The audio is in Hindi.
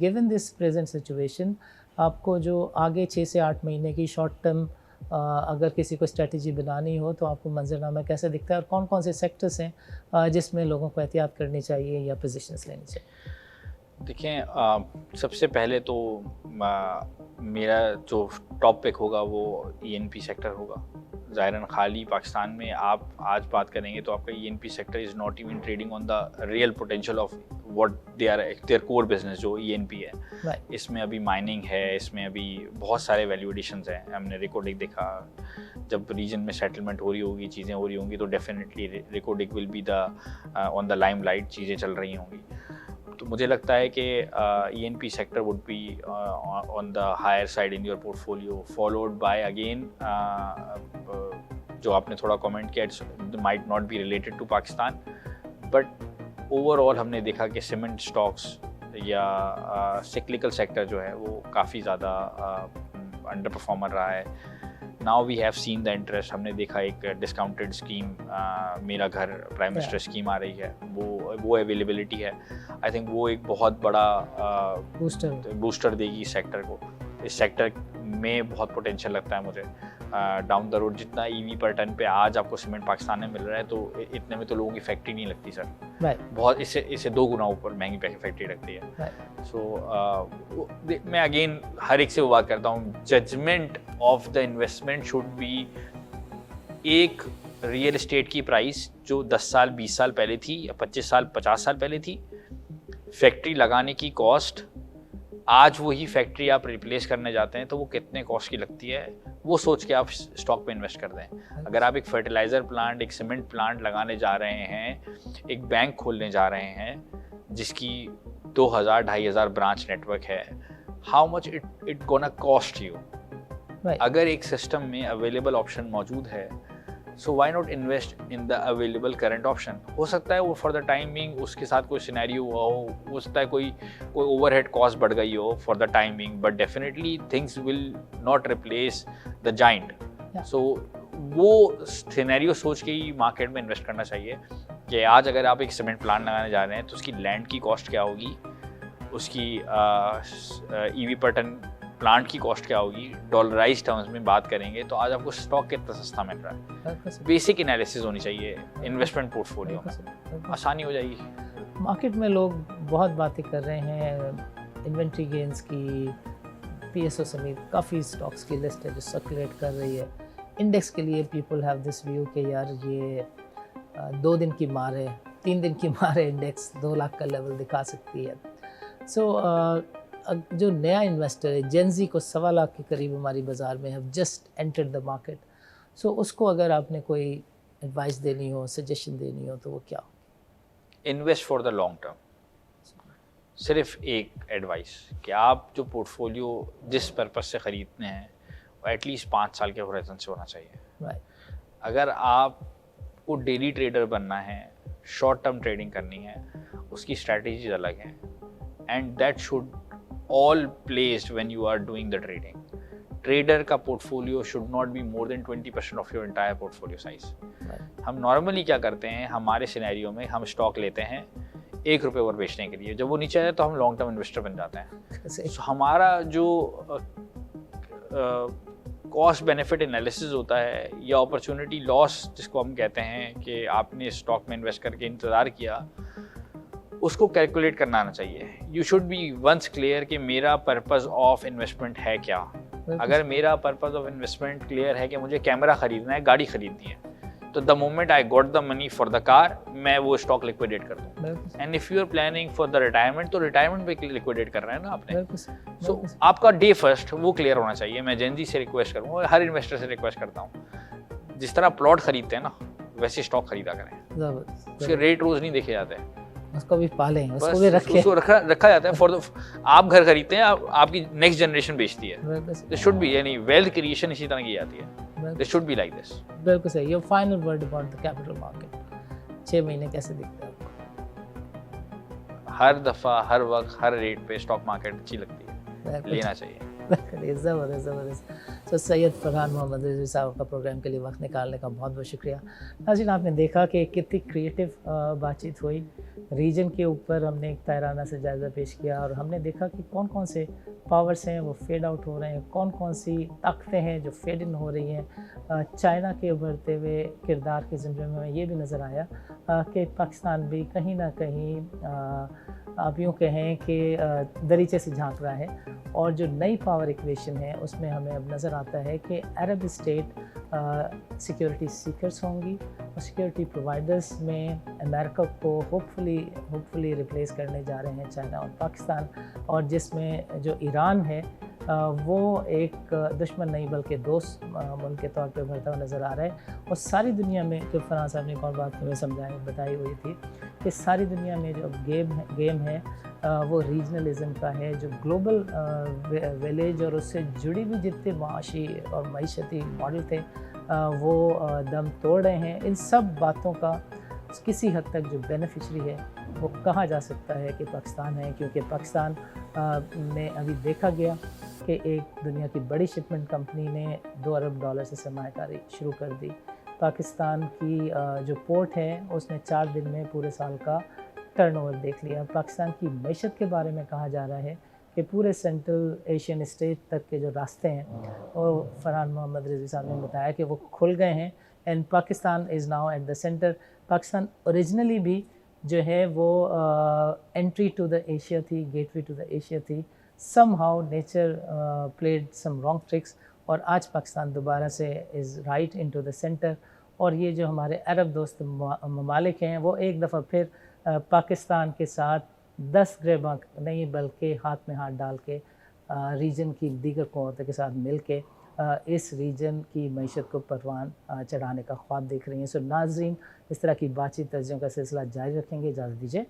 गिवन दिस प्रेजेंट सिचुएशन आपको जो आगे 6 से 8 महीने की शॉर्ट टर्म अगर किसी को स्ट्रेटजी बनानी हो तो आपको मंजरनामा कैसे दिखता है और कौन कौन से सेक्टर्स हैं जिसमें लोगों को एहतियात करनी चाहिए या पोजीशंस लेनी चाहिए? देखें, सबसे पहले तो मेरा जो टॉप पिक होगा वो ईएनपी सेक्टर होगा। ज़ाहिरन खाली पाकिस्तान में आप आज बात करेंगे तो आपका ENP sector is not even trading on the real potential of what they are their core business जो ईएनपी है। Right. इसमें अभी माइनिंग है, इसमें अभी बहुत सारे वैल्यू एडिशंस हैं। हमने रिकॉर्डिंग देखा, जब रीजन में सेटलमेंट हो रही होगी, चीज़ें हो रही होंगी तो definitely recording will be the on the limelight, चीज़ें चल रही होंगी। तो मुझे लगता है कि ENP sector would be on the higher side in your portfolio, followed by again जो आपने थोड़ा कमेंट किया, might not be related to Pakistan, but overall हमने देखा कि सीमेंट स्टॉक्स या सिक्लिकल सेक्टर जो है वो काफ़ी ज़्यादा अंडर परफॉर्मर रहा है। Now we have seen the interest. हमने देखा एक डिस्काउंटेड स्कीम मेरा घर प्राइम मिनिस्टर स्कीम आ रही है, वो अवेलेबिलिटी है। आई थिंक वो एक बहुत बड़ा बूस्टर देगी इस सेक्टर को। इस सेक्टर में बहुत पोटेंशियल लगता है मुझे डाउन द रोड। जितना ईवी पर टन पे आज आपको सीमेंट पाकिस्तान में मिल रहा है तो इतने में तो लोगों की फैक्ट्री नहीं लगती सर। बहुत इससे 2 गुना ऊपर महंगी फैक्ट्री लगती है। सो मैं अगेन हर एक से वो बात करता हूँ, judgement of the investment should be एक रियल एस्टेट की प्राइस जो 10 साल 20 साल पहले थी या 25 साल 50 साल पहले थी, फैक्ट्री लगाने की कॉस्ट आज वही फैक्ट्री आप रिप्लेस करने जाते हैं तो वो कितने कॉस्ट की लगती है, वो सोच के आप स्टॉक पे इन्वेस्ट कर दें। अगर आप एक फर्टिलाइज़र प्लांट, एक सीमेंट प्लांट लगाने जा रहे हैं, एक बैंक खोलने जा रहे हैं जिसकी 2000-2500 ब्रांच नेटवर्क है, how much it gonna cost you. अगर एक सिस्टम में अवेलेबल ऑप्शन मौजूद है, so why not invest in the available current option. हो सकता है वो फॉर द टाइमिंग उसके साथ कोई सिनेरियो हुआ हो सकता है कोई ओवरहेड कॉस्ट बढ़ गई हो for the timing, but definitely things will not replace the giant. So वो सिनेरियो सोच के ही मार्केट में इन्वेस्ट करना चाहिए कि आज अगर आप एक सीमेंट प्लांट लगाने जा रहे हैं तो उसकी लैंड की कॉस्ट क्या होगी, उसकी ईवी पर टन प्लांट की कॉस्ट क्या होगी, डॉलराइज टर्म्स में बात करेंगे तो आज आपको स्टॉक कितना सस्ता मिल रहा है। बेसिक एनालिसिस होनी चाहिए इन्वेस्टमेंट पोर्टफोलियो में, आसानी हो जाएगी। मार्केट में लोग बहुत बातें कर रहे हैं इन्वेंट्री गेन्स की, पीएसओ समेत काफ़ी स्टॉक्स की लिस्ट है जो सर्कुलेट कर रही है। इंडेक्स के लिए पीपल हैव दिस व्यू कि यार ये 2 दिन की मार है, 3 दिन की मार है, इंडेक्स 2 लाख का लेवल दिखा सकती है। सो जो नया इन्वेस्टर है, जेनजी को 1.25 लाख के करीब हमारी बाज़ार में have just entered the market, so उसको अगर आपने कोई एडवाइस देनी हो, सजेशन देनी हो तो वो क्या हो? Invest for the long term. सिर्फ एक एडवाइस कि आप जो पोर्टफोलियो जिस पर्पस से ख़रीदते हैं वो एटलीस्ट 5 साल के होराइजन से होना चाहिए। अगर आपको डेली ट्रेडर बनना है, शॉर्ट टर्म ट्रेडिंग करनी है, उसकी स्ट्रैटेजीज अलग हैं and that should all placed when you are doing the trading. Trader का portfolio should not be more than 20% of your entire portfolio size. हम नॉर्मली क्या करते हैं, हमारे सिनेरियो में हम स्टॉक लेते हैं 1 रुपये पर बेचने के लिए, जब वो नीचे आए तो हम लॉन्ग टर्म इन्वेस्टर बन जाते हैं। so, हमारा जो कॉस्ट बेनिफिट एनालिसिस होता है या अपॉर्चुनिटी लॉस जिसको हम कहते हैं कि आपने स्टॉक में इन्वेस्ट करके इंतज़ार किया, उसको कैलकुलेट करना आना चाहिए। You should be once clear कि मेरा पर्पस ऑफ इन्वेस्टमेंट है क्या। अगर मेरा पर्पस ऑफ इन्वेस्टमेंट क्लियर है कि मुझे कैमरा खरीदना है, गाड़ी खरीदनी है, तो the moment I got the money for the car, मैं वो स्टॉक लिक्विडेट कर दूँ। And if you are planning for the retirement, तो रिटायरमेंट पे लिक्विडेट कर रहे हैं ना आपने। सो आपका डे फर्स्ट वो क्लियर होना चाहिए। मैं जेनजी से रिक्वेस्ट करूँगा, हर इन्वेस्टर से रिक्वेस्ट करता हूँ, जिस तरह प्लॉट खरीदते हैं ना वैसे स्टॉक खरीदा करें। उसके रेट रोज नहीं देखे जाते हैं, उसको भी पालें, उसको भी रखें, उसको रखा जाता है फॉर द। आप घर खरीदते हैं, आपकी नेक्स्ट जनरेशन बेचती है। दिस शुड बी, यानी वेल्थ क्रिएशन इसी तरह की जाती है। This should be like this. बिल्कुल सही। Your final word about the capital market, 6 महीने कैसे दिखते हैं आपको? हर दफ़ा, हर वक्त, हर रेट पे स्टॉक मार्केट अच्छी लगती है, लेना चाहिए। ज़बरदस्त ज़बरदस्त। तो सैयद फरहान मोहम्मद रिजवी साहब का प्रोग्राम के लिए वक्त निकालने का बहुत बहुत शुक्रिया। नाज़रीन, आपने देखा कि कितनी क्रिएटिव बातचीत हुई। रीजन के ऊपर हमने एक ताराना से जायज़ा पेश किया और हमने देखा कि कौन कौन से पावर्स हैं वो फेड आउट हो रहे हैं, कौन कौन सी ताकतें हैं जो फेड इन हो रही हैं। चाइना के उभरते हुए किरदार के ज़िम्मे में हमें ये भी नज़र आया कि पाकिस्तान भी कहीं ना कहीं आप यूँ कहें कि दरीचे से झांक रहा है। और जो नई पावर इक्वेशन है उसमें हमें अब नज़र आता है कि अरब स्टेट सिक्योरिटी सीकर्स होंगी और सिक्योरिटी प्रोवाइडर्स में अमेरिका को होपफुली रिप्लेस करने जा रहे हैं चाइना और पाकिस्तान, और जिसमें जो ईरान है वो एक दुश्मन नहीं बल्कि दोस्त मुल्क के तौर पे उभरता हुआ नज़र आ रहा है। और सारी दुनिया में, जो फरहान साहब ने एक और बात हमें बताई हुई थी कि सारी दुनिया में जो गेम है वो रीजनलिज़म का है। जो ग्लोबल विलेज और उससे जुड़ी भी जितने माशी और मईशती मॉडल थे वो दम तोड़ रहे हैं। इन सब बातों का किसी हद तक जो बेनिफिशरी है वो कहा जा सकता है कि पाकिस्तान है, क्योंकि पाकिस्तान में अभी देखा गया कि एक दुनिया की बड़ी शिपमेंट कंपनी ने $2 अरब से सरमायाकारी शुरू कर दी। पाकिस्तान की जो पोर्ट है उसने 4 दिन में पूरे साल का टर्नओवर देख लिया। पाकिस्तान की मईशत के बारे में कहा जा रहा है कि पूरे सेंट्रल एशियन स्टेट तक के जो रास्ते हैं वो फरहान मोहम्मद रिजवी साहब ने बताया कि वो खुल गए हैं and Pakistan is now at the centre. Pakistan originally भी जो है वो एंट्री टू द एशिया थी, गेटवे टू द एशिया थी। Somehow nature played some wrong tricks और आज पाकिस्तान दोबारा से is right into the centre. और ये जो हमारे अरब दोस्त ममालिक हैं वो एक दफ़ा फिर पाकिस्तान के साथ 10 गिरबां नहीं बल्कि हाथ में हाथ डाल के रीजन की दीगर क़ुव्वतों के साथ मिल के इस रीजन की मईशत को परवान चढ़ाने का ख्वाब देख रही हैं। सो नाज़रीन, इस तरह की बातचीत तर्जुमों का सिलसिला जारी रखेंगे। इजाज़त दीजिए।